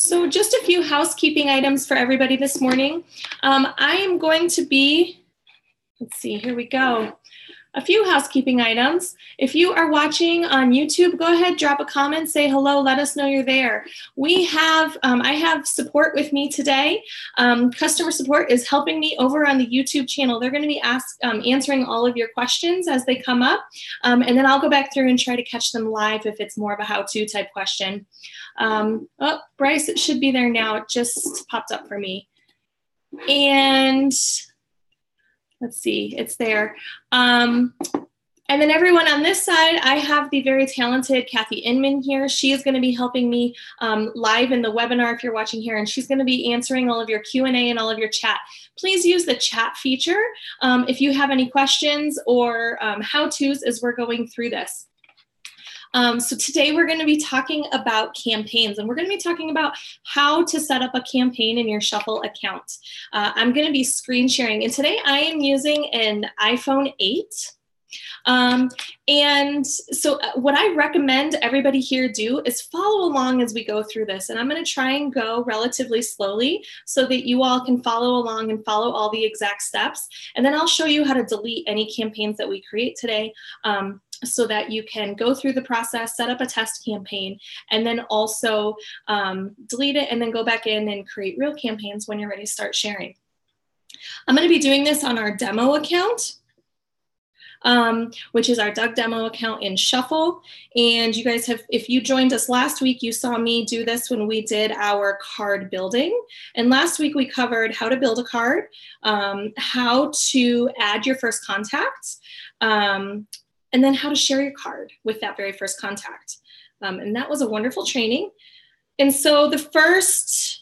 So just a few housekeeping items for everybody this morning. I am going to be, let's see, here we go. A few housekeeping items. If you are watching on YouTube, go ahead, drop a comment, say hello, let us know you're there. We have, I have support with me today. Customer support is helping me over on the YouTube channel. They're gonna be answering all of your questions as they come up. And then I'll go back through and try to catch them live if it's more of a how-to type question. Oh, Bryce, it should be there now. It just popped up for me. And let's see, it's there. And then everyone on this side, I have the very talented Kathy Inman here. She is going to be helping me live in the webinar if you're watching here, and she's going to be answering all of your Q&A and all of your chat. Please use the chat feature if you have any questions or how-tos as we're going through this. So today we're going to be talking about campaigns, and we're going to be talking about how to set up a campaign in your Shuffle account. I'm going to be screen sharing, and today I am using an iPhone 8. And so what I recommend everybody here do is follow along as we go through this. And I'm going to try and go relatively slowly so that you all can follow along and follow all the exact steps. And then I'll show you how to delete any campaigns that we create today so that you can go through the process, set up a test campaign, and then also delete it and then go back in and create real campaigns when you're ready to start sharing. I'm going to be doing this on our demo account. Which is our Doug demo account in Shuffle. And you guys have, if you joined us last week, you saw me do this when we did our card building. And last week we covered how to build a card, how to add your first contact, and then how to share your card with that very first contact. And that was a wonderful training. And so the first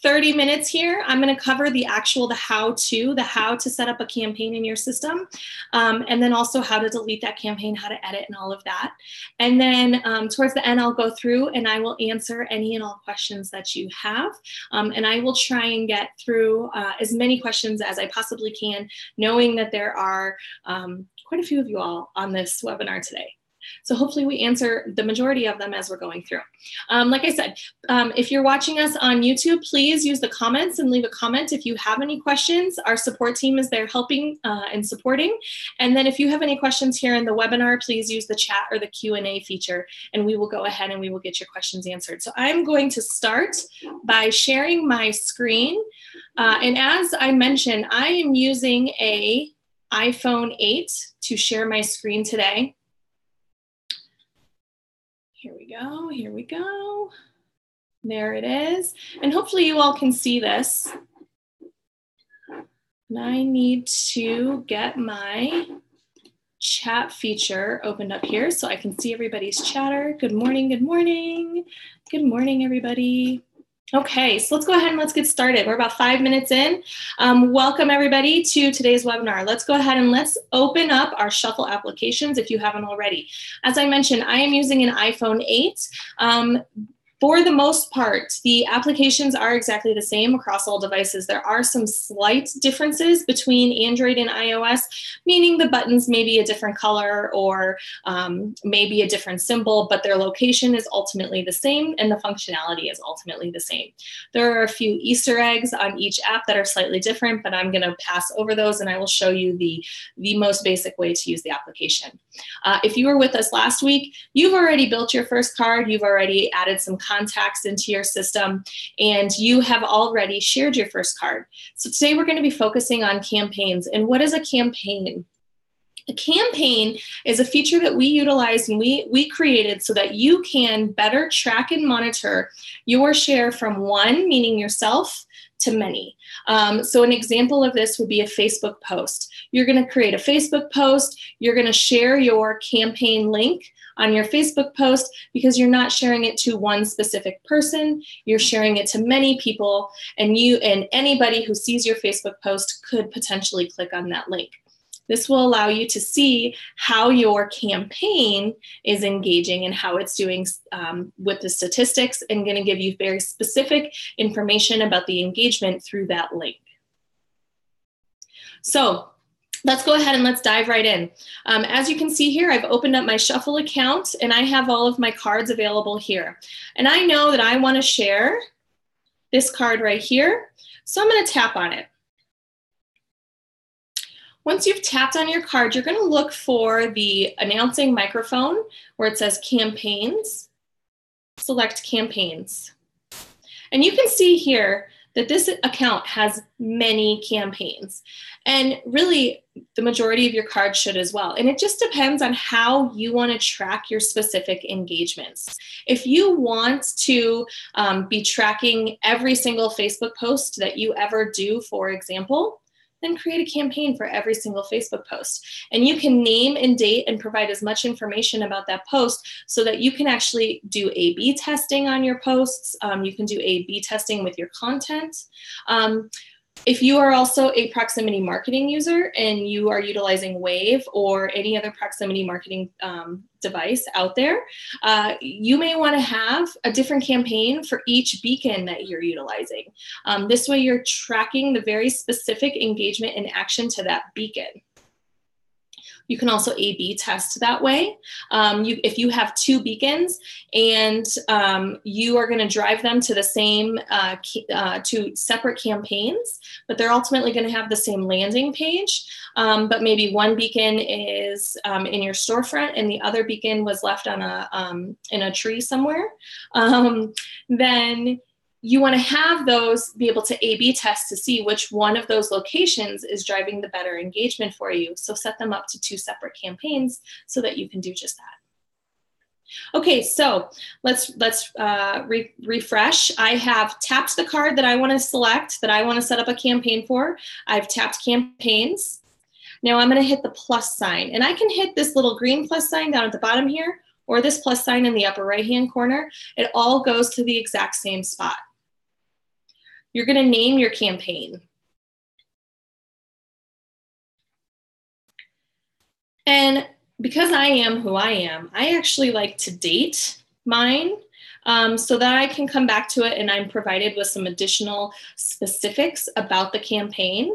30 minutes here, I'm going to cover the how to set up a campaign in your system, and then also how to delete that campaign, how to edit and all of that. And then towards the end, I'll go through and I will answer any and all questions that you have. And I will try and get through as many questions as I possibly can, knowing that there are quite a few of you all on this webinar today. So hopefully we answer the majority of them as we're going through. Like I said, if you're watching us on YouTube, please use the comments and leave a comment if you have any questions. Our support team is there helping and supporting. And then if you have any questions here in the webinar, please use the chat or the Q&A feature, and we will go ahead and we will get your questions answered. So I'm going to start by sharing my screen. And as I mentioned, I am using an iPhone 8 to share my screen today. Here we go, here we go. There it is. And hopefully you all can see this. And I need to get my chat feature opened up here so I can see everybody's chatter. Good morning, good morning. Good morning, everybody. Okay, so let's go ahead and let's get started. We're about 5 minutes in. Welcome everybody to today's webinar. Let's go ahead and let's open up our Shuffle applications if you haven't already. As I mentioned, I am using an iPhone 8. For the most part, the applications are exactly the same across all devices. There are some slight differences between Android and iOS, meaning the buttons may be a different color or maybe a different symbol, but their location is ultimately the same and the functionality is ultimately the same. There are a few Easter eggs on each app that are slightly different, but I'm gonna pass over those and I will show you the most basic way to use the application. If you were with us last week, you've already built your first card, you've already added some contacts into your system, and you have already shared your first card. So today we're going to be focusing on campaigns. And what is a campaign? A campaign is a feature that we utilize and we created so that you can better track and monitor your share from one, meaning yourself, to many. So an example of this would be a Facebook post. You're going to create a Facebook post. You're going to share your campaign link on your Facebook post because you're not sharing it to one specific person. You're sharing it to many people, and anybody who sees your Facebook post could potentially click on that link. This will allow you to see how your campaign is engaging and how it's doing with the statistics, and going to give you very specific information about the engagement through that link. So let's go ahead and let's dive right in. As you can see here, I've opened up my Shuffle account and I have all of my cards available here. And I know that I want to share this card right here. So I'm going to tap on it. Once you've tapped on your card, you're going to look for the announcing microphone where it says campaigns. Select campaigns. And you can see here that this account has many campaigns. And really, the majority of your cards should as well. And it just depends on how you want to track your specific engagements. If you want to be tracking every single Facebook post that you ever do, for example, then create a campaign for every single Facebook post. And you can name and date and provide as much information about that post so that you can actually do A/B testing on your posts. You can do A/B testing with your content. If you are also a proximity marketing user and you are utilizing Wave or any other proximity marketing device out there, you may want to have a different campaign for each beacon that you're utilizing. This way you're tracking the very specific engagement and action to that beacon. You can also A/B test that way. If you have two beacons and you are going to drive them to the same, to separate campaigns, but they're ultimately going to have the same landing page, but maybe one beacon is in your storefront and the other beacon was left on in a tree somewhere, then you want to have those be able to A/B test to see which one of those locations is driving the better engagement for you. So set them up to two separate campaigns so that you can do just that. Okay, so let's refresh. I have tapped the card that I want to select, that I want to set up a campaign for. I've tapped campaigns. Now I'm going to hit the plus sign, and I can hit this little green plus sign down at the bottom here, or this plus sign in the upper right-hand corner. It all goes to the exact same spot. You're going to name your campaign. And because I am who I am, I actually like to date mine so that I can come back to it and I'm provided with some additional specifics about the campaign.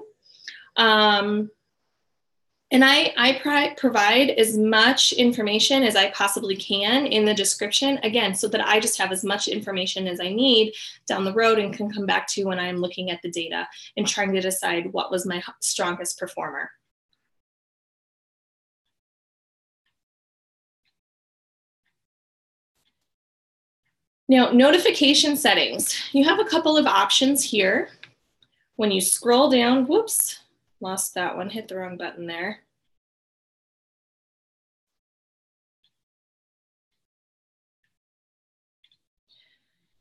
And I provide as much information as I possibly can in the description, again, so that I just have as much information as I need down the road and can come back to when I'm looking at the data and trying to decide what was my strongest performer. Now, notification settings. You have a couple of options here. When you scroll down, whoops, lost that one, hit the wrong button there.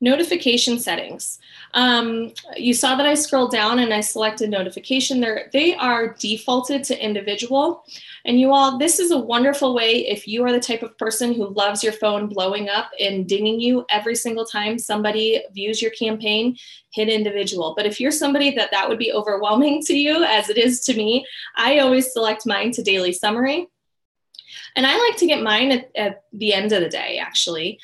Notification settings. You saw that I scrolled down and I selected notification. They are defaulted to individual. And you all, this is a wonderful way if you are the type of person who loves your phone blowing up and dinging you every single time somebody views your campaign, hit individual. But if you're somebody that would be overwhelming to you, as it is to me, I always select mine to daily summary. And I like to get mine at the end of the day, actually.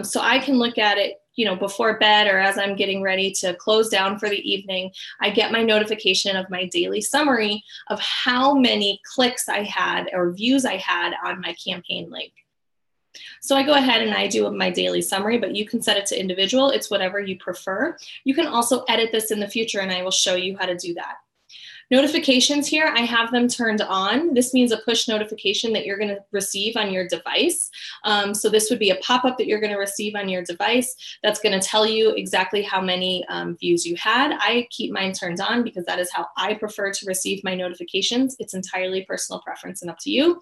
So I can look at it, you know, before bed or as I'm getting ready to close down for the evening. I get my notification of my daily summary of how many clicks I had or views I had on my campaign link. So I go ahead and I do my daily summary, but you can set it to individual. It's whatever you prefer. You can also edit this in the future and I will show you how to do that. Notifications here, I have them turned on. This means a push notification that you're going to receive on your device. So this would be a pop-up that you're going to receive on your device that's going to tell you exactly how many views you had. I keep mine turned on because that is how I prefer to receive my notifications. It's entirely personal preference and up to you.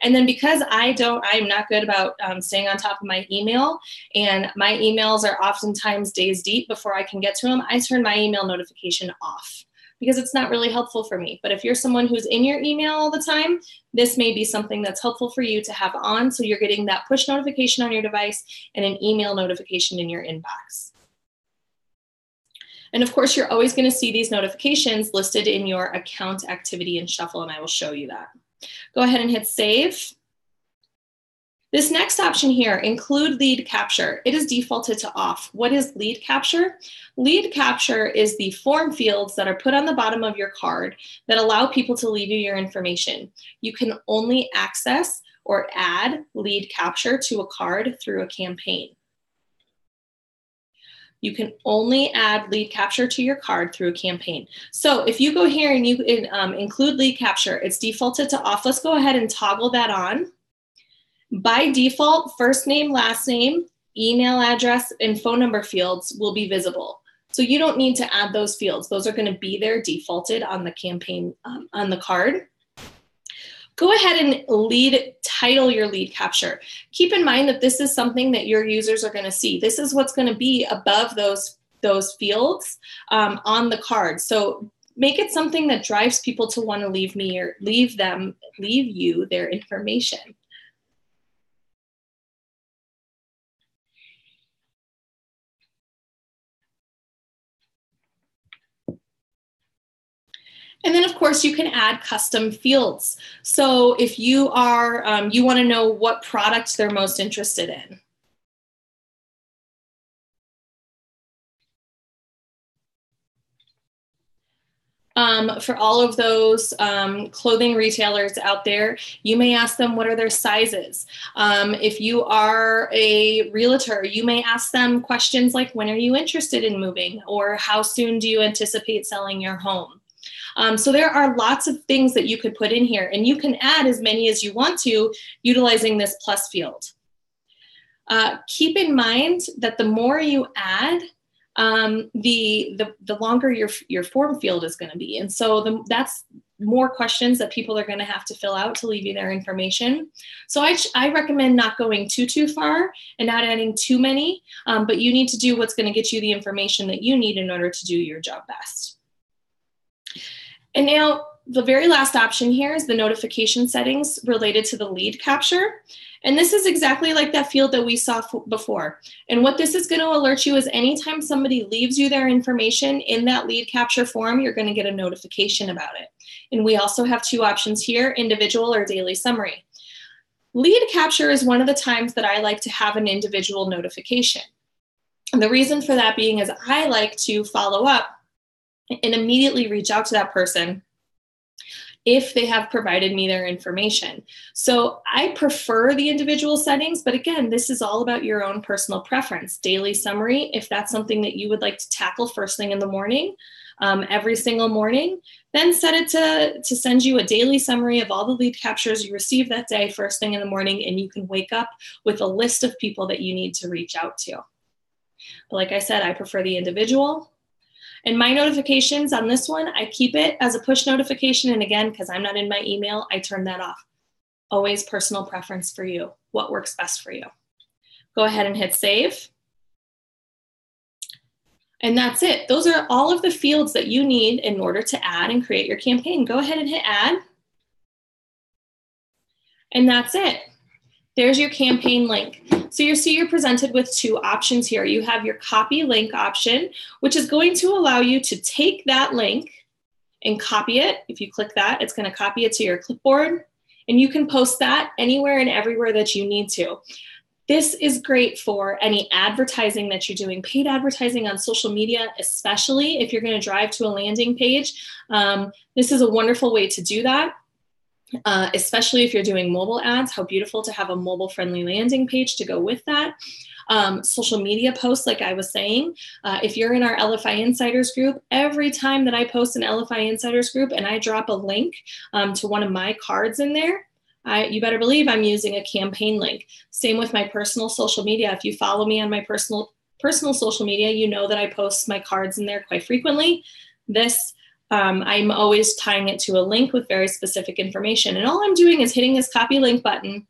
And then because I'm not good about staying on top of my email, and my emails are oftentimes days deep before I can get to them, I turn my email notification off, because it's not really helpful for me. But if you're someone who's in your email all the time, this may be something that's helpful for you to have on, so you're getting that push notification on your device and an email notification in your inbox. And of course, you're always going to see these notifications listed in your account activity and shuffle, and I will show you that. Go ahead and hit save. This next option here, include lead capture. It is defaulted to off. What is lead capture? Lead capture is the form fields that are put on the bottom of your card that allow people to leave you your information. You can only access or add lead capture to a card through a campaign. You can only add lead capture to your card through a campaign. So if you go here and you include lead capture, it's defaulted to off. Let's go ahead and toggle that on. By default, first name, last name, email address, and phone number fields will be visible. So you don't need to add those fields. Those are going to be there defaulted on the campaign, on the card. Go ahead and title your lead capture. Keep in mind that this is something that your users are going to see. This is what's going to be above those fields on the card. So make it something that drives people to want to leave you their information. And then, of course, you can add custom fields. So if you are, you want to know what product they're most interested in. For all of those clothing retailers out there, you may ask them what are their sizes. If you are a realtor, you may ask them questions like, when are you interested in moving? Or how soon do you anticipate selling your home? So there are lots of things that you could put in here, and you can add as many as you want to utilizing this plus field. Keep in mind that the more you add, the longer your form field is going to be. And so that's more questions that people are going to have to fill out to leave you their information. So I recommend not going too far and not adding too many, but you need to do what's going to get you the information that you need in order to do your job best. And now the very last option here is the notification settings related to the lead capture. And this is exactly like that field that we saw before. And what this is going to alert you is anytime somebody leaves you their information in that lead capture form, you're going to get a notification about it. And we also have two options here, individual or daily summary. Lead capture is one of the times that I like to have an individual notification. And the reason for that being is I like to follow up and immediately reach out to that person if they have provided me their information. So I prefer the individual settings, but again, this is all about your own personal preference. Daily summary, if that's something that you would like to tackle first thing in the morning, every single morning, then set it to send you a daily summary of all the lead captures you received that day, first thing in the morning, and you can wake up with a list of people that you need to reach out to. But like I said, I prefer the individual. And my notifications on this one, I keep it as a push notification. And again, because I'm not in my email, I turn that off. Always personal preference for you. What works best for you. Go ahead and hit save. And that's it. Those are all of the fields that you need in order to add and create your campaign. Go ahead and hit add. And that's it. There's your campaign link. So you see you're presented with two options here. You have your copy link option, which is going to allow you to take that link and copy it. If you click that, it's going to copy it to your clipboard, and you can post that anywhere and everywhere that you need to. This is great for any advertising that you're doing, paid advertising on social media, especially if you're going to drive to a landing page. This is a wonderful way to do that. Especially if you're doing mobile ads, how beautiful to have a mobile-friendly landing page to go with that. Social media posts, like I was saying, if you're in our Elify Insiders group, every time that I post an Elify Insiders group and I drop a link to one of my cards in there, you better believe I'm using a campaign link. Same with my personal social media. If you follow me on my personal social media, you know that I post my cards in there quite frequently. I'm always tying it to a link with very specific information. And all I'm doing is hitting this copy link button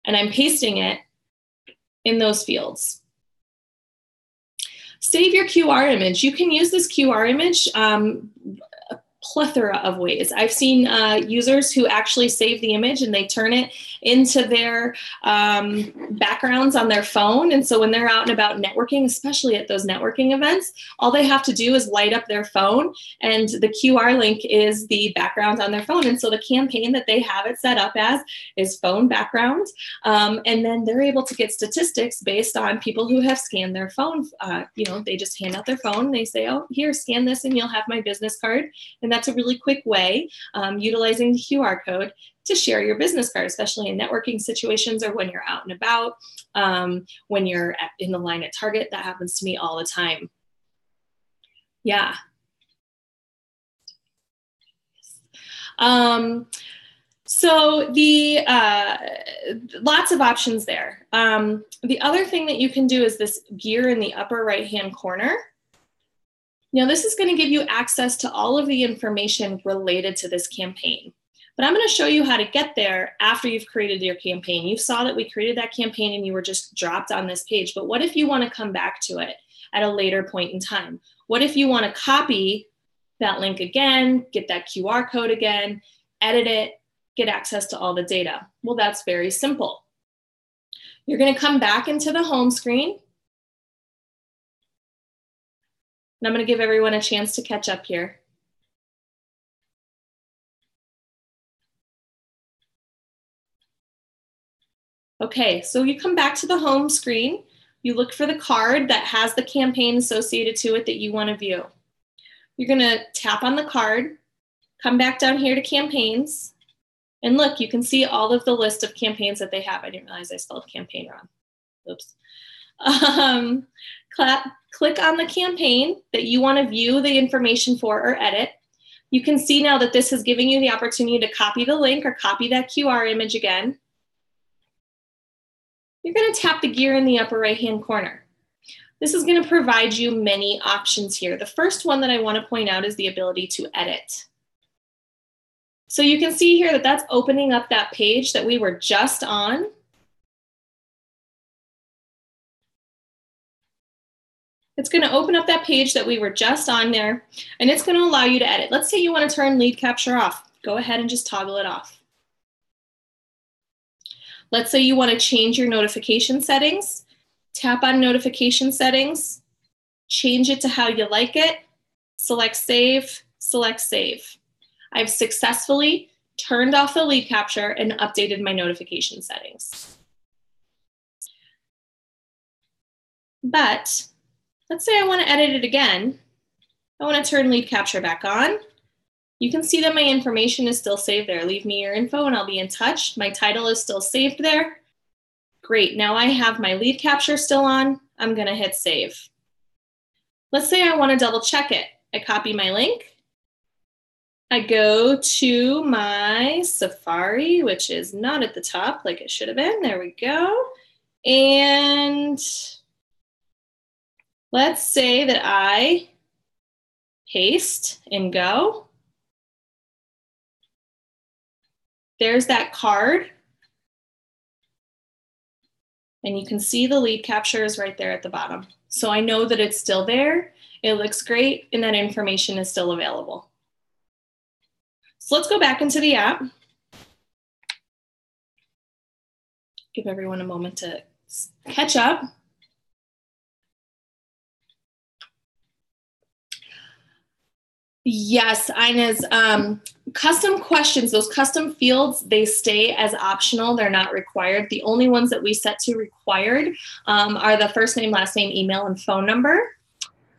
and I'm pasting it in those fields. Save your QR image. You can use this QR image a plethora of ways. I've seen users who actually save the image and they turn it into their backgrounds on their phone. And so when they're out and about networking, especially at those networking events, all they have to do is light up their phone and the QR link is the background on their phone. And so the campaign that they have it set up as is phone background. And then they're able to get statistics based on people who have scanned their phone. They just hand out their phone. They say, oh, here, scan this and you'll have my business card. And And that's a really quick way, utilizing the QR code to share your business card, especially in networking situations or when you're out and about, when you're in the line at Target. That happens to me all the time. Yeah. So the lots of options there. The other thing that you can do is this gear in the upper right-hand corner. Now, this is going to give you access to all of the information related to this campaign. But I'm going to show you how to get there after you've created your campaign. You saw that we created that campaign and you were just dropped on this page. But what if you want to come back to it at a later point in time? What if you want to copy that link again, get that QR code again, edit it, get access to all the data? Well, that's very simple. You're going to come back into the home screen. And I'm going to give everyone a chance to catch up here. Okay, so you come back to the home screen. You look for the card that has the campaign associated to it that you want to view. You're going to tap on the card, come back down here to campaigns, and look, you can see all of the list of campaigns that they have. I didn't realize I spelled campaign wrong. Oops. Click on the campaign that you want to view the information for or edit. You can see now that this is giving you the opportunity to copy the link or copy that QR image again. You're going to tap the gear in the upper right-hand corner. This is going to provide you many options here. The first one that I want to point out is the ability to edit. So you can see here that that's opening up that page that we were just on. It's going to open up that page that we were just on there, and it's going to allow you to edit. Let's say you want to turn lead capture off. Go ahead and just toggle it off. Let's say you want to change your notification settings. Tap on notification settings, change it to how you like it, select save, select save. I've successfully turned off the lead capture and updated my notification settings. But let's say I want to edit it again. I want to turn lead capture back on. You can see that my information is still saved there. Leave me your info and I'll be in touch. My title is still saved there. Great, now I have my lead capture still on. I'm gonna hit save. Let's say I wanna double check it. I copy my link. I go to my Safari, which is not at the top like it should have been. There we go. And let's say that I paste and go. There's that card. And you can see the lead capture is right there at the bottom. So I know that it's still there, it looks great, and that information is still available. So let's go back into the app. Give everyone a moment to catch up. Yes, Inez, custom questions, those custom fields, they stay as optional. They're not required. The only ones that we set to required are the first name, last name, email, and phone number.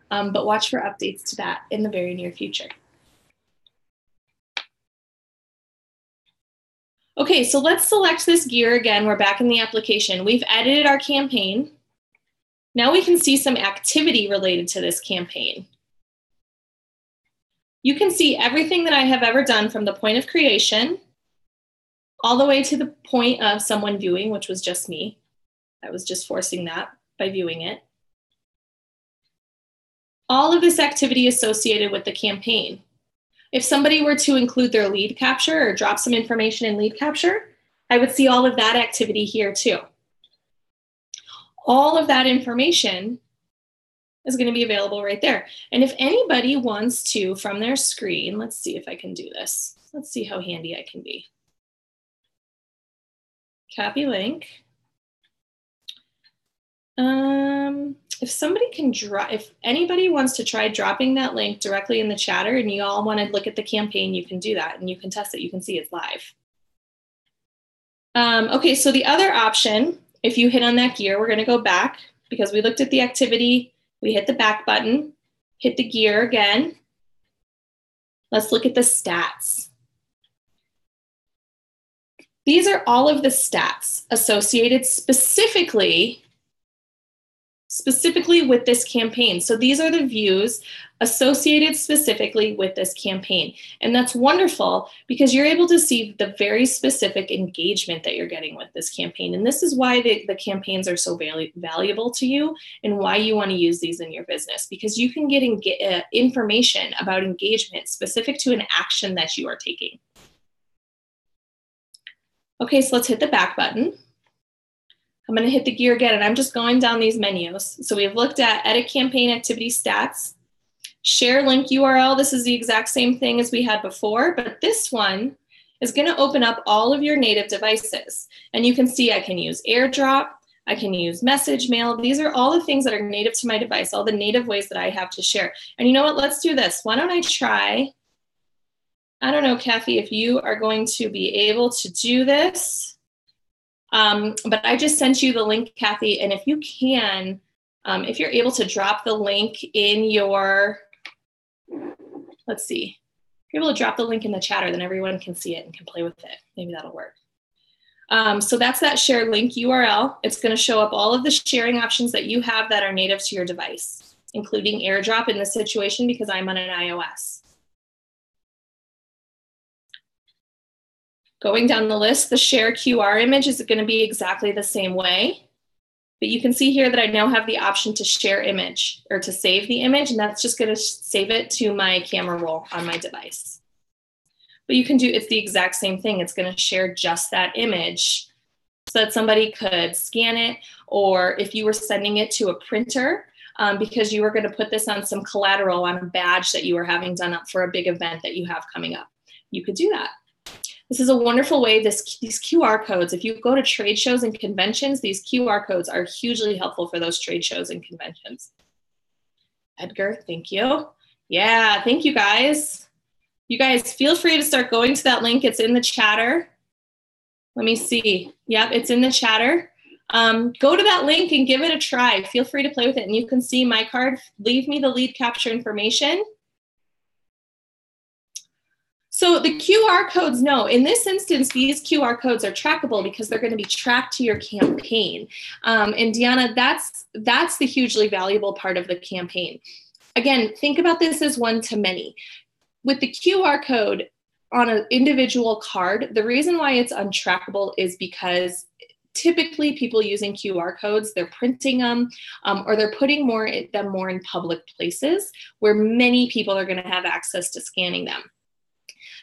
But watch for updates to that in the very near future. Okay, so let's select this gear again. We're back in the application. We've edited our campaign. Now we can see some activity related to this campaign. You can see everything that I have ever done from the point of creation all the way to the point of someone viewing, which was just me. I was just forcing that by viewing it. All of this activity associated with the campaign. If somebody were to include their lead capture or drop some information in lead capture, I would see all of that activity here too. All of that information is going to be available right there. And if anybody wants to, from their screen, let's see if I can do this. Let's see how handy I can be. Copy link. If somebody can if anybody wants to try dropping that link directly in the chatter and you all want to look at the campaign, you can do that and you can test it. You can see it's live. Okay, so the other option, if you hit on that gear, we're going to go back because we looked at the activity. We hit the back button, hit the gear again. Let's look at the stats. These are all of the stats associated specifically with this campaign. So these are the views associated specifically with this campaign. And that's wonderful because you're able to see the very specific engagement that you're getting with this campaign. And this is why the campaigns are so valuable to you and why you want to use these in your business, because you can get information about engagement specific to an action that you are taking. Okay, so let's hit the back button. I'm going to hit the gear again, and I'm just going down these menus. So we've looked at edit campaign activity stats, share link URL. This is the exact same thing as we had before, but this one is going to open up all of your native devices. And you can see I can use AirDrop, I can use message, mail. These are all the things that are native to my device, all the native ways that I have to share. And you know what? Let's do this. Why don't I try? I don't know, Kathy, if you are going to be able to do this. But I just sent you the link, Kathy, and if you can, if you're able to drop the link in your, let's see, if you're able to drop the link in the chatter, then everyone can see it and can play with it. Maybe that'll work. So that's that share link URL. It's going to show up all of the sharing options that you have that are native to your device, including AirDrop in this situation because I'm on an iOS. Going down the list, the share QR image is going to be exactly the same way. But you can see here that I now have the option to share image or to save the image, and that's just going to save it to my camera roll on my device. But you can do, it's the exact same thing. It's going to share just that image so that somebody could scan it, or if you were sending it to a printer, because you were going to put this on some collateral on a badge that you were having done up for a big event that you have coming up, you could do that. This is a wonderful way, these QR codes, if you go to trade shows and conventions, these QR codes are hugely helpful for those trade shows and conventions. Edgar, thank you. Yeah, thank you guys. You guys feel free to start going to that link. It's in the chatter. Let me see. Yep, it's in the chatter. Go to that link and give it a try. Feel free to play with it. And you can see my card. Leave me the lead capture information. So the QR codes, no, in this instance, these QR codes are trackable because they're going to be tracked to your campaign. And Deanna, that's the hugely valuable part of the campaign. Again, think about this as one-to-many. With the QR code on an individual card, the reason why it's untrackable is because typically people using QR codes, they're printing them or they're putting them more in public places where many people are going to have access to scanning them.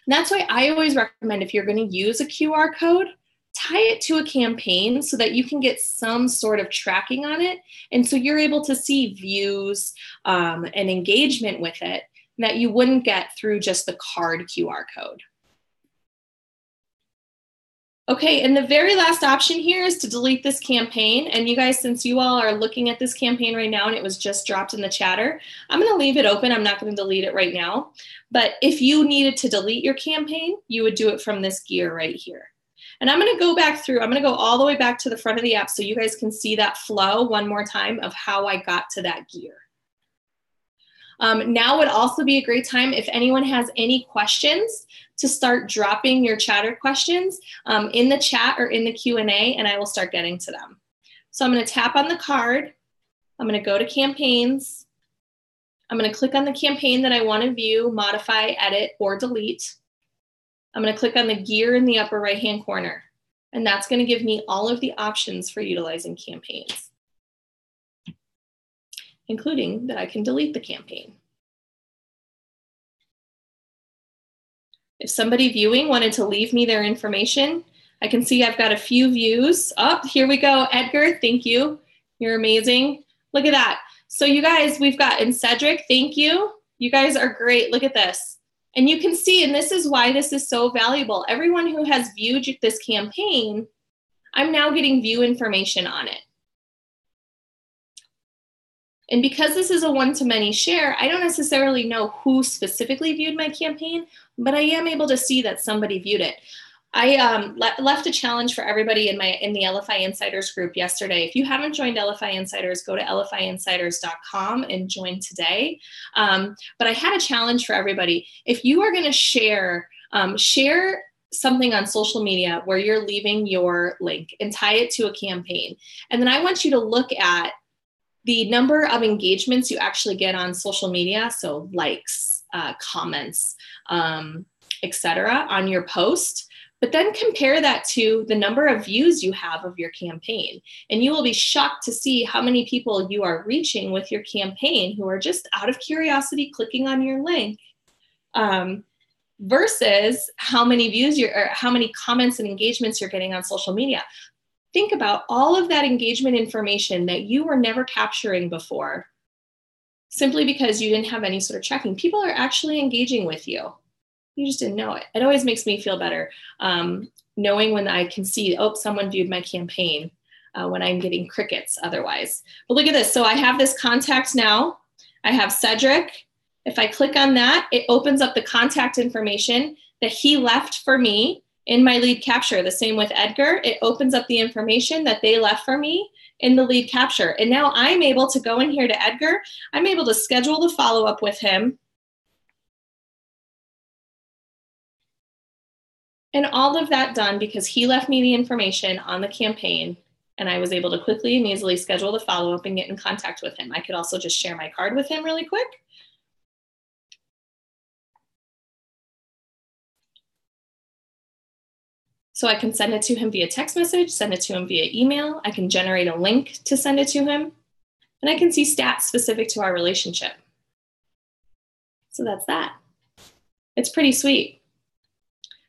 And that's why I always recommend if you're going to use a QR code, tie it to a campaign so that you can get some sort of tracking on it. And so you're able to see views and engagement with it that you wouldn't get through just the card QR code. Okay, and the very last option here is to delete this campaign. And you guys, since you all are looking at this campaign right now and it was just dropped in the chatter, I'm going to leave it open. I'm not going to delete it right now. But if you needed to delete your campaign, you would do it from this gear right here. And I'm going to go back through. I'm going to go all the way back to the front of the app so you guys can see that flow one more time of how I got to that gear. Now would also be a great time if anyone has any questions to start dropping your chatter questions in the chat or in the Q&A, and I will start getting to them. So I'm going to tap on the card. I'm going to go to campaigns. I'm going to click on the campaign that I want to view, modify, edit, or delete. I'm going to click on the gear in the upper right-hand corner, and that's going to give me all of the options for utilizing campaigns, including that I can delete the campaign. If somebody viewing wanted to leave me their information, I can see I've got a few views. Oh, here we go. Edgar, thank you. You're amazing. Look at that. So you guys, we've got, and Cedric, thank you. You guys are great. Look at this. And you can see, and this is why this is so valuable. Everyone who has viewed this campaign, I'm now getting view information on it. And because this is a one-to-many share, I don't necessarily know who specifically viewed my campaign, but I am able to see that somebody viewed it. left a challenge for everybody in the Elify Insiders group yesterday. If you haven't joined Elify Insiders, go to elifyinsiders.com and join today. But I had a challenge for everybody. If you are going to share something on social media where you're leaving your link and tie it to a campaign, and then I want you to look at the number of engagements you actually get on social media, so likes, comments, etc., on your post. But then compare that to the number of views you have of your campaign. And you will be shocked to see how many people you are reaching with your campaign who are just out of curiosity clicking on your link, versus how many views or how many comments and engagements you're getting on social media. Think about all of that engagement information that you were never capturing before, simply because you didn't have any sort of tracking. People are actually engaging with you. You just didn't know it. It always makes me feel better knowing when I can see, oh, someone viewed my campaign when I'm getting crickets otherwise. But look at this. So I have this contact now. I have Cedric. If I click on that, it opens up the contact information that he left for me in my lead capture. The same with Edgar. It opens up the information that they left for me in the lead capture. And now I'm able to go in here to Edgar. I'm able to schedule the follow-up with him. And all of that done because he left me the information on the campaign, and I was able to quickly and easily schedule the follow-up and get in contact with him. I could also just share my card with him really quick. So I can send it to him via text message, send it to him via email. I can generate a link to send it to him, and I can see stats specific to our relationship. So that's that. It's pretty sweet.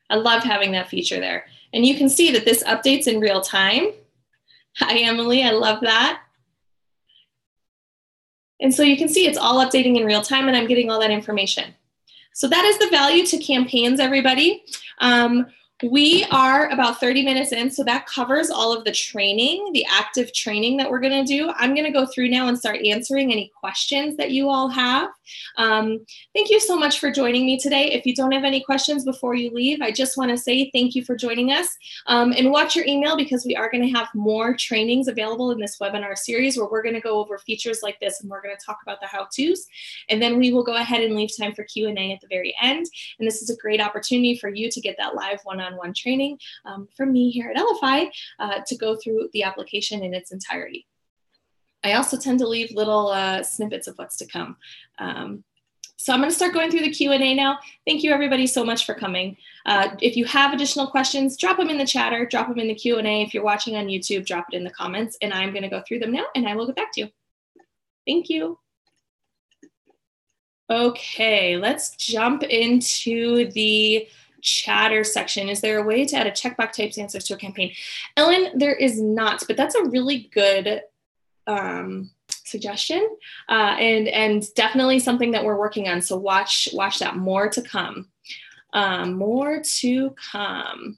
I love having that feature there. And you can see that this updates in real time. Hi, Emily, I love that. And so you can see it's all updating in real time and I'm getting all that information. So that is the value to campaigns, everybody. We are about 30 minutes in, so that covers all of the training, the active training that we're gonna do. I'm gonna go through now and start answering any questions that you all have. Thank you so much for joining me today. If you don't have any questions before you leave, I just wanna say thank you for joining us. And watch your email because we are gonna have more trainings available in this webinar series where we're gonna go over features like this and we're gonna talk about the how-tos. And then we will go ahead and leave time for Q&A at the very end. And this is a great opportunity for you to get that live one-on-one training from me here at Elify to go through the application in its entirety. I also tend to leave little snippets of what's to come. So I'm going to start going through the Q&A now. Thank you everybody so much for coming. If you have additional questions, drop them in the chatter, drop them in the Q&A. If you're watching on YouTube, drop it in the comments and I'm going to go through them now and I will get back to you. Thank you. Okay, let's jump into the chatter section. Is there a way to add a checkbox types answers to a campaign? Ellen, there is not, but that's a really good suggestion and definitely something that we're working on. So watch that. More to come. More to come.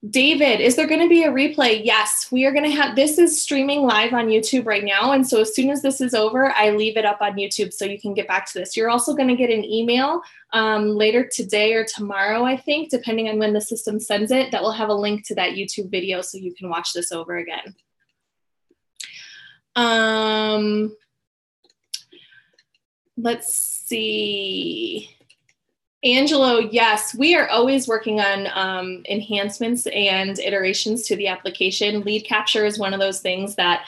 David, is there going to be a replay? Yes, we are going to have, this is streaming live on YouTube right now. And so as soon as this is over, I leave it up on YouTube so you can get back to this. You're also going to get an email later today or tomorrow, I think, depending on when the system sends it, that will have a link to that YouTube video so you can watch this over again. Let's see. Angelo, yes, we are always working on enhancements and iterations to the application. Lead capture is one of those things that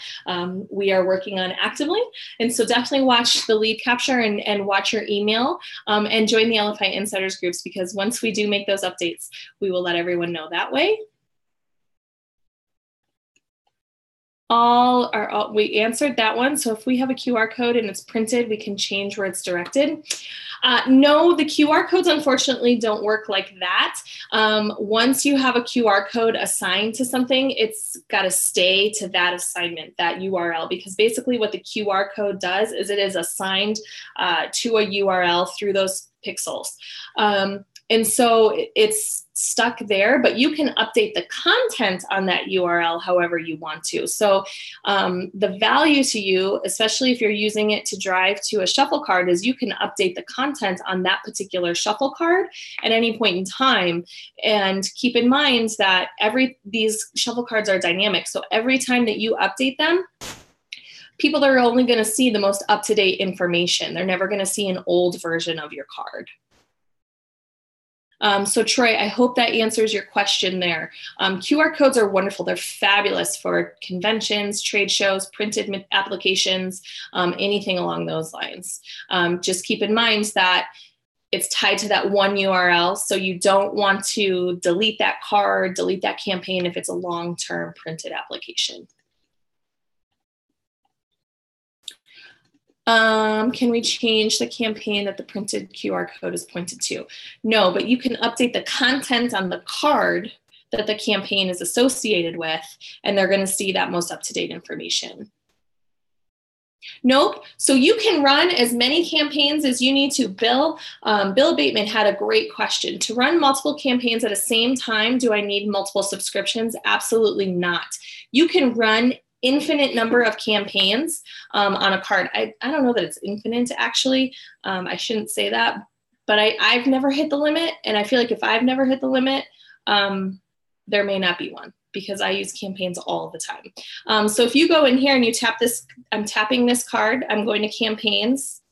we are working on actively. And so definitely watch the lead capture and watch your email and join the Elify Insiders groups because once we do make those updates, we will let everyone know that way. We answered that one. So if we have a QR code and it's printed, we can change where it's directed. No, the QR codes unfortunately don't work like that. Once you have a QR code assigned to something, it's got to stay to that assignment, that URL, because basically what the QR code does is it is assigned to a URL through those pixels. And so it's stuck there, but you can update the content on that URL however you want to. So the value to you, especially if you're using it to drive to a shuffle card, is you can update the content on that particular shuffle card at any point in time. And keep in mind that these shuffle cards are dynamic. So every time that you update them, people are only going to see the most up-to-date information. They're never going to see an old version of your card. So Troy, I hope that answers your question there. QR codes are wonderful. They're fabulous for conventions, trade shows, printed applications, anything along those lines. Just keep in mind that it's tied to that one URL. So you don't want to delete that card, delete that campaign if it's a long-term printed application. Can we change the campaign that the printed QR code is pointed to? No, but you can update the content on the card that the campaign is associated with, and they're going to see that most up-to-date information. Nope. So you can run as many campaigns as you need to. Bill Bateman had a great question. To run multiple campaigns at the same time, do I need multiple subscriptions? Absolutely not. You can run infinite number of campaigns on a card. I don't know that it's infinite, actually. I shouldn't say that, but I've never hit the limit. And I feel like if I've never hit the limit, there may not be one, because I use campaigns all the time. So if you go in here and you tap this, I'm tapping this card, I'm going to campaigns,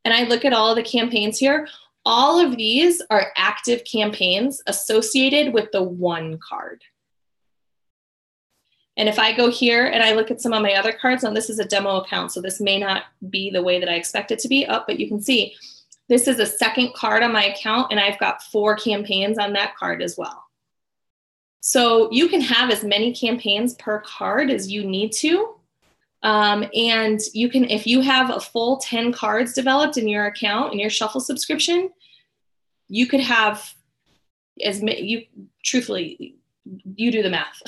and I look at all of the campaigns here. All of these are active campaigns associated with the one card. And if I go here and I look at some of my other cards, now this is a demo account, so this may not be the way that I expect it to be. Oh, but you can see this is a second card on my account, and I've got 4 campaigns on that card as well. So you can have as many campaigns per card as you need to. And you can, if you have a full 10 cards developed in your account, in your shuffle subscription, you could have as many, truthfully, you do the math.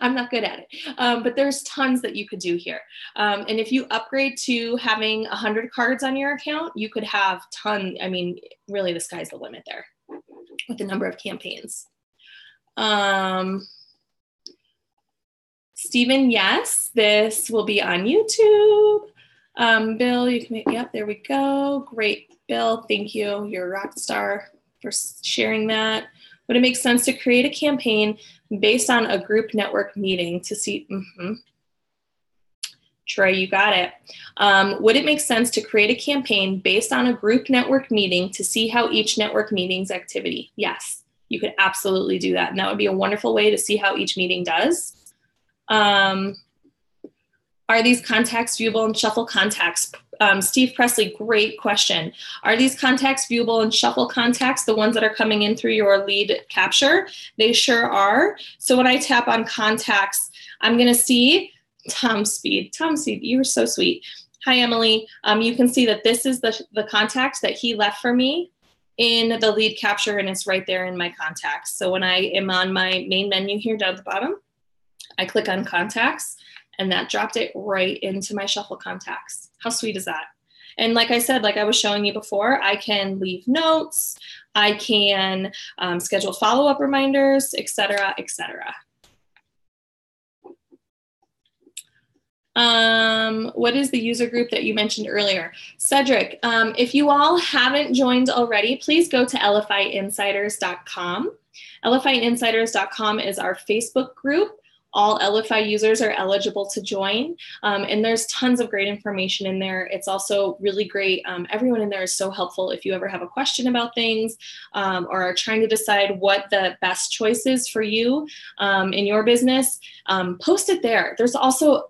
I'm not good at it, but there's tons that you could do here. And if you upgrade to having 100 cards on your account, you could have I mean, really the sky's the limit there with the number of campaigns. Stephen, yes, this will be on YouTube. Bill, you can make, yep, there we go. Great, Bill, thank you. You're a rock star for sharing that. Would it make sense to create a campaign based on a group network meeting to see, Troy, you got it. Would it make sense to create a campaign based on a group network meeting to see how each network meeting's activity? Yes, you could absolutely do that. And that would be a wonderful way to see how each meeting does. Are these contacts viewable in Shuffle Contacts? Steve Presley, great question. Are these contacts viewable in Shuffle Contacts, the ones that are coming in through your lead capture? They sure are. So when I tap on contacts, I'm gonna see Tom Speed. Tom Speed, you were so sweet. Hi, Emily. You can see that this is the contact that he left for me in the lead capture, and it's right there in my contacts. So when I am on my main menu here down at the bottom, I click on contacts, and that dropped it right into my Shuffle Contacts. How sweet is that? And like I said, like I was showing you before, I can leave notes, I can schedule follow-up reminders, et cetera, et cetera. What is the user group that you mentioned earlier? Cedric, if you all haven't joined already, please go to elifyinsiders.com. Elifyinsiders.com is our Facebook group. All Elify users are eligible to join, and there's tons of great information in there. It's also really great. Everyone in there is so helpful if you ever have a question about things or are trying to decide what the best choice is for you in your business. Post it there. There's also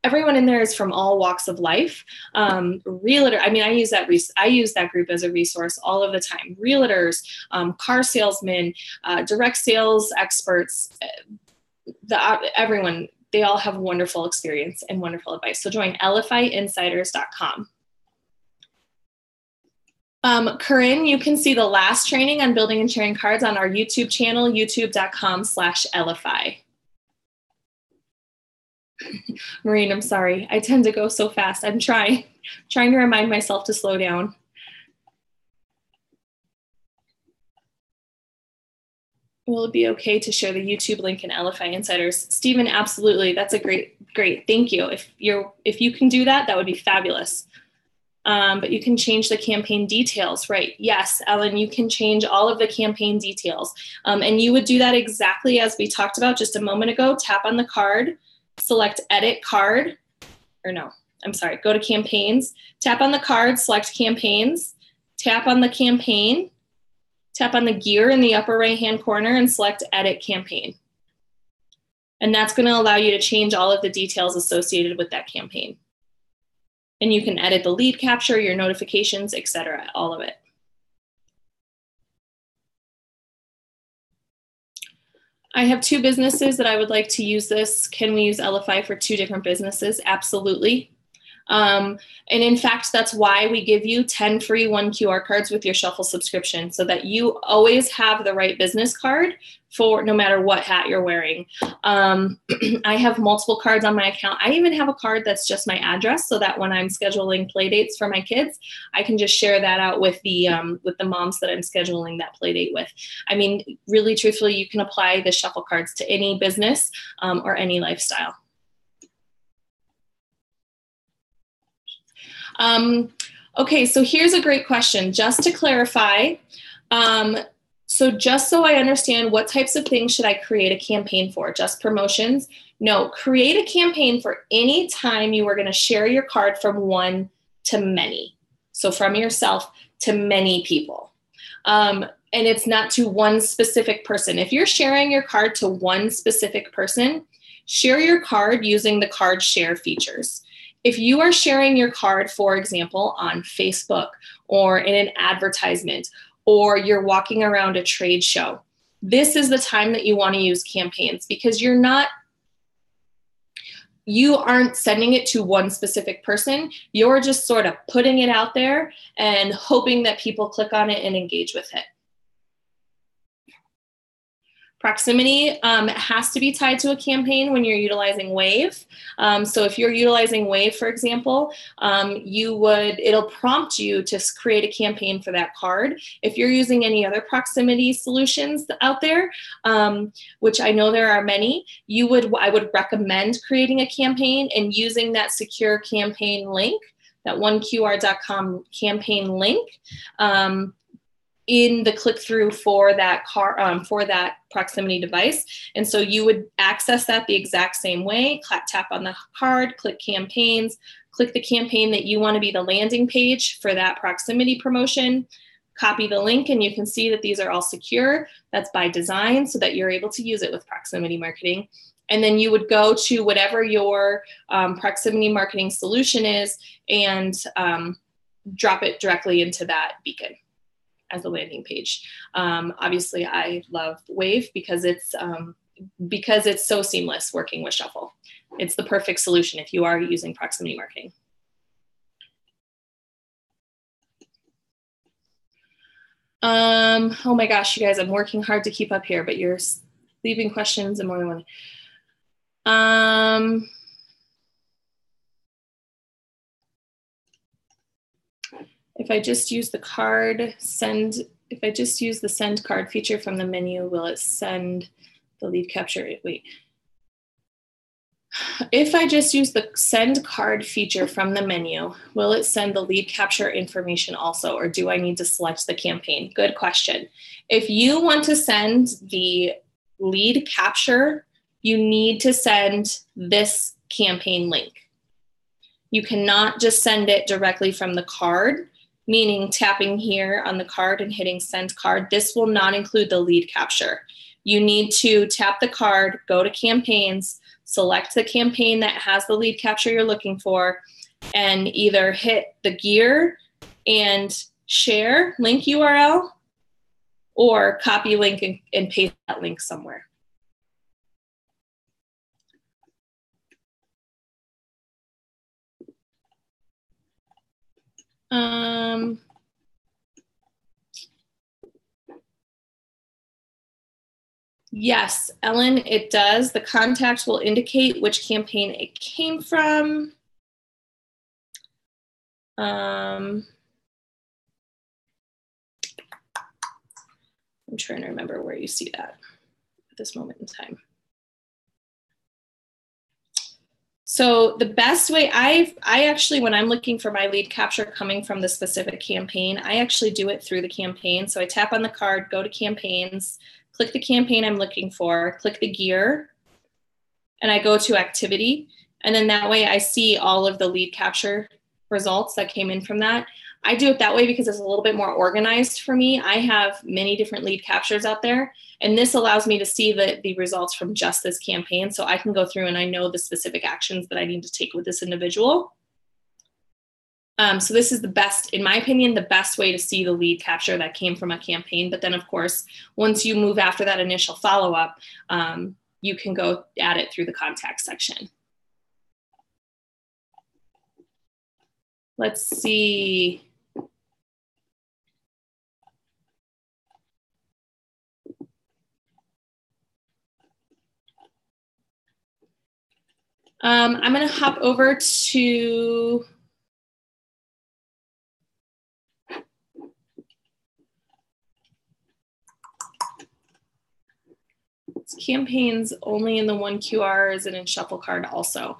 everyone in there is from all walks of life. Realtor, I mean, I use that group as a resource all of the time. Realtors, car salesmen, direct sales experts, everyone, they all have wonderful experience and wonderful advice. So join elifyinsiders.com. Corinne, you can see the last training on building and sharing cards on our YouTube channel, youtube.com/Elify. Maureen, I'm sorry. I tend to go so fast. I'm trying to remind myself to slow down. Will it be okay to share the YouTube link in Elify Insiders? Stephen, absolutely. That's a great. Thank you. If you can do that, that would be fabulous. But you can change the campaign details, right? Yes, Ellen, you can change all of the campaign details. And you would do that exactly as we talked about just a moment ago. Tap on the card, select edit card, or no, I'm sorry, go to campaigns, tap on the card, select campaigns, tap on the campaign, tap on the gear in the upper right-hand corner and select edit campaign. And that's going to allow you to change all of the details associated with that campaign. And you can edit the lead capture, your notifications, etc., all of it. I have 2 businesses that I would like to use this. Can we use Elify for 2 different businesses? Absolutely. And in fact, that's why we give you 10 free 1 QR cards with your Shuffle subscription, so that you always have the right business card for no matter what hat you're wearing. I have multiple cards on my account. I even have a card that's just my address, so that when I'm scheduling play dates for my kids, I can just share that out with the moms that I'm scheduling that play date with. I mean, really, truthfully, you can apply the Shuffle cards to any business or any lifestyle. Okay, so here's a great question. Just to clarify, so just so I understand, what types of things should I create a campaign for? Just promotions? No, create a campaign for any time you are going to share your card from one to many. So from yourself to many people. And it's not to one specific person. If you're sharing your card to one specific person, share your card using the card share features. If you are sharing your card, for example, on Facebook or in an advertisement, or you're walking around a trade show, this is the time that you want to use campaigns, because you aren't sending it to one specific person. You're just sort of putting it out there and hoping that people click on it and engage with it. Proximity has to be tied to a campaign when you're utilizing Wave. So if you're utilizing Wave, for example, it'll prompt you to create a campaign for that card. If you're using any other proximity solutions out there, which I know there are many, I would recommend creating a campaign and using that secure campaign link, that oneqr.com campaign link, in the click-through for that proximity device. And so you would access that the exact same way. Tap on the card, click campaigns, click the campaign that you want to be the landing page for that proximity promotion, copy the link, and you can see that these are all secure. That's by design so that you're able to use it with proximity marketing. And then you would go to whatever your proximity marketing solution is and drop it directly into that beacon as a landing page. Obviously, I love Wave because it's so seamless working with Shuffle. It's the perfect solution if you are using proximity marketing. Oh my gosh, you guys, I'm working hard to keep up here, but you're leaving questions and more than one. If I just use the if I just use the send card feature from the menu, will it send the lead capture? Wait. If I just use the send card feature from the menu, will it send the lead capture information also, or do I need to select the campaign? Good question. If you want to send the lead capture, you need to send this campaign link. You cannot just send it directly from the card, meaning tapping here on the card and hitting send card. This will not include the lead capture. You need to tap the card, go to campaigns, select the campaign that has the lead capture you're looking for, and either hit the gear and share link URL or copy link and paste that link somewhere. Yes, Ellen, it does. The contact will indicate which campaign it came from. I'm trying to remember where you see that. this moment in time. So the best way, I actually, when I'm looking for my lead capture coming from the specific campaign, I actually do it through the campaign. So I tap on the card, go to campaigns, click the campaign I'm looking for, click the gear, and I go to activity. And then that way I see all of the lead capture results that came in from that. I do it that way because it's a little bit more organized for me. I have many different lead captures out there, and this allows me to see the results from just this campaign. So I can go through and I know the specific actions that I need to take with this individual. So this is the best, in my opinion, the best way to see the lead capture that came from a campaign. But then of course, once you move after that initial follow-up, you can go add it through the contact section. Let's see. I'm going to hop over to campaigns only in the one QR, is it in shuffle card also?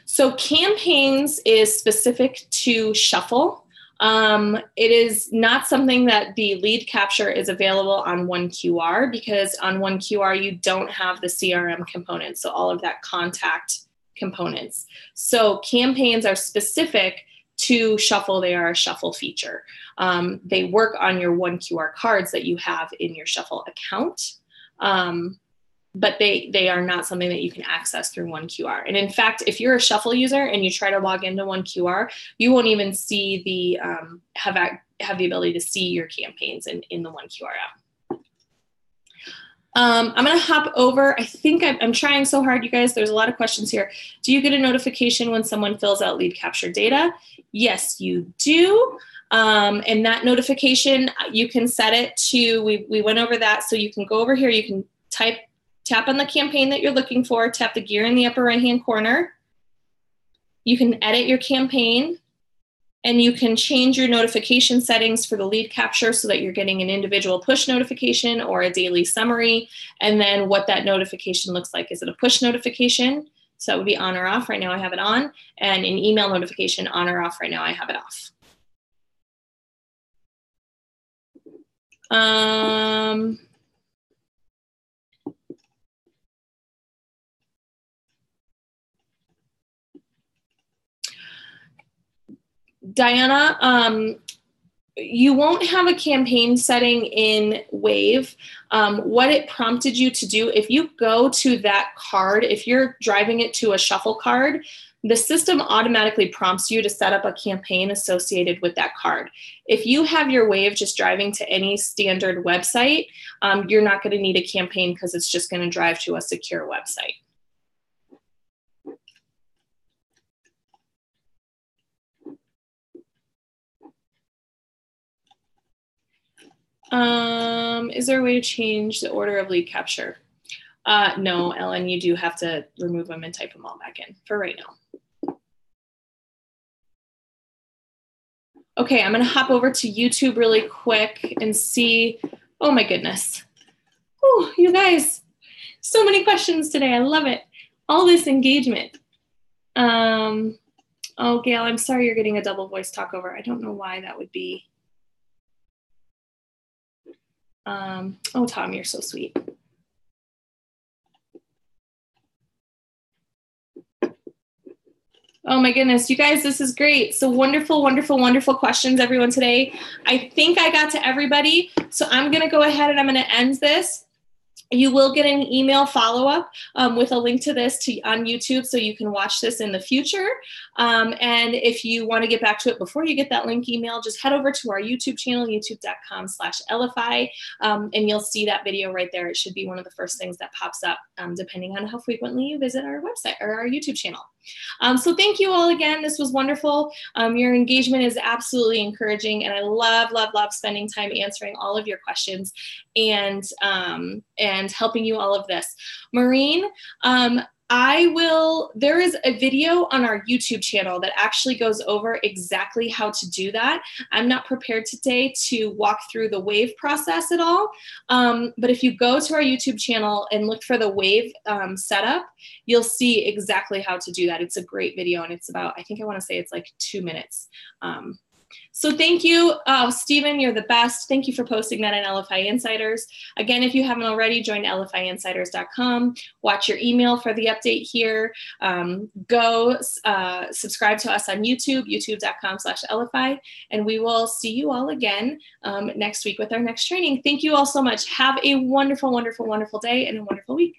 So campaigns is specific to shuffle. It is not something that the lead capture is available on one QR, because on one QR you don't have the CRM components, so all of that contact components. So campaigns are specific to shuffle. They are a shuffle feature. They work on your one QR cards that you have in your shuffle account. But they are not something that you can access through one QR. And in fact, if you're a shuffle user and you try to log into one QR, you won't even see the have the ability to see your campaigns in the one QR app. I'm going to hop over. I think I'm trying so hard, you guys. There's a lot of questions here. Do you get a notification when someone fills out lead capture data? Yes, you do. And that notification, you can set it to, we went over that. So you can go over here, you can tap on the campaign that you're looking for, tap the gear in the upper right-hand corner. You can edit your campaign, and you can change your notification settings for the lead capture so that you're getting an individual push notification or a daily summary. And then what that notification looks like. Is it a push notification? So that would be on or off. Right now I have it on. And an email notification, on or off. Right now I have it off. Diana, you won't have a campaign setting in Wave. What it prompted you to do, if you go to that card, if you're driving it to a shuffle card, the system automatically prompts you to set up a campaign associated with that card. If you have your Wave just driving to any standard website, you're not going to need a campaign because it's just going to drive to a secure website. Is there a way to change the order of lead capture? No, Ellen, you do have to remove them and type them all back in for right now. Okay, I'm gonna hop over to YouTube really quick and see, oh my goodness. Oh, you guys, so many questions today, I love it. All this engagement. Oh, Gail, I'm sorry you're getting a double voice talkover. I don't know why that would be. Oh, Tom, you're so sweet. Oh my goodness, you guys, this is great. So wonderful, wonderful, wonderful questions, everyone, today. I think I got to everybody. So I'm gonna go ahead and I'm gonna end this. You will get an email follow-up with a link to this on YouTube so you can watch this in the future. And if you want to get back to it before you get that link email, just head over to our YouTube channel, youtube.com/Elify, and you'll see that video right there. It should be one of the first things that pops up, depending on how frequently you visit our website or our YouTube channel. So thank you all again. This was wonderful. Your engagement is absolutely encouraging, and I love, love, love spending time answering all of your questions and helping you all of this. Maureen, There is a video on our YouTube channel that actually goes over exactly how to do that. I'm not prepared today to walk through the wave process at all, but if you go to our YouTube channel and look for the wave setup, you'll see exactly how to do that. It's a great video, and it's about, I think I want to say it's like 2 minutes. So thank you, Stephen, you're the best. Thank you for posting that in Elify Insiders. Again, if you haven't already, join elifyinsiders.com. Watch your email for the update here. Go subscribe to us on YouTube, youtube.com/Elify, and we will see you all again next week with our next training. Thank you all so much. Have a wonderful, wonderful, wonderful day and a wonderful week.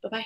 Bye-bye.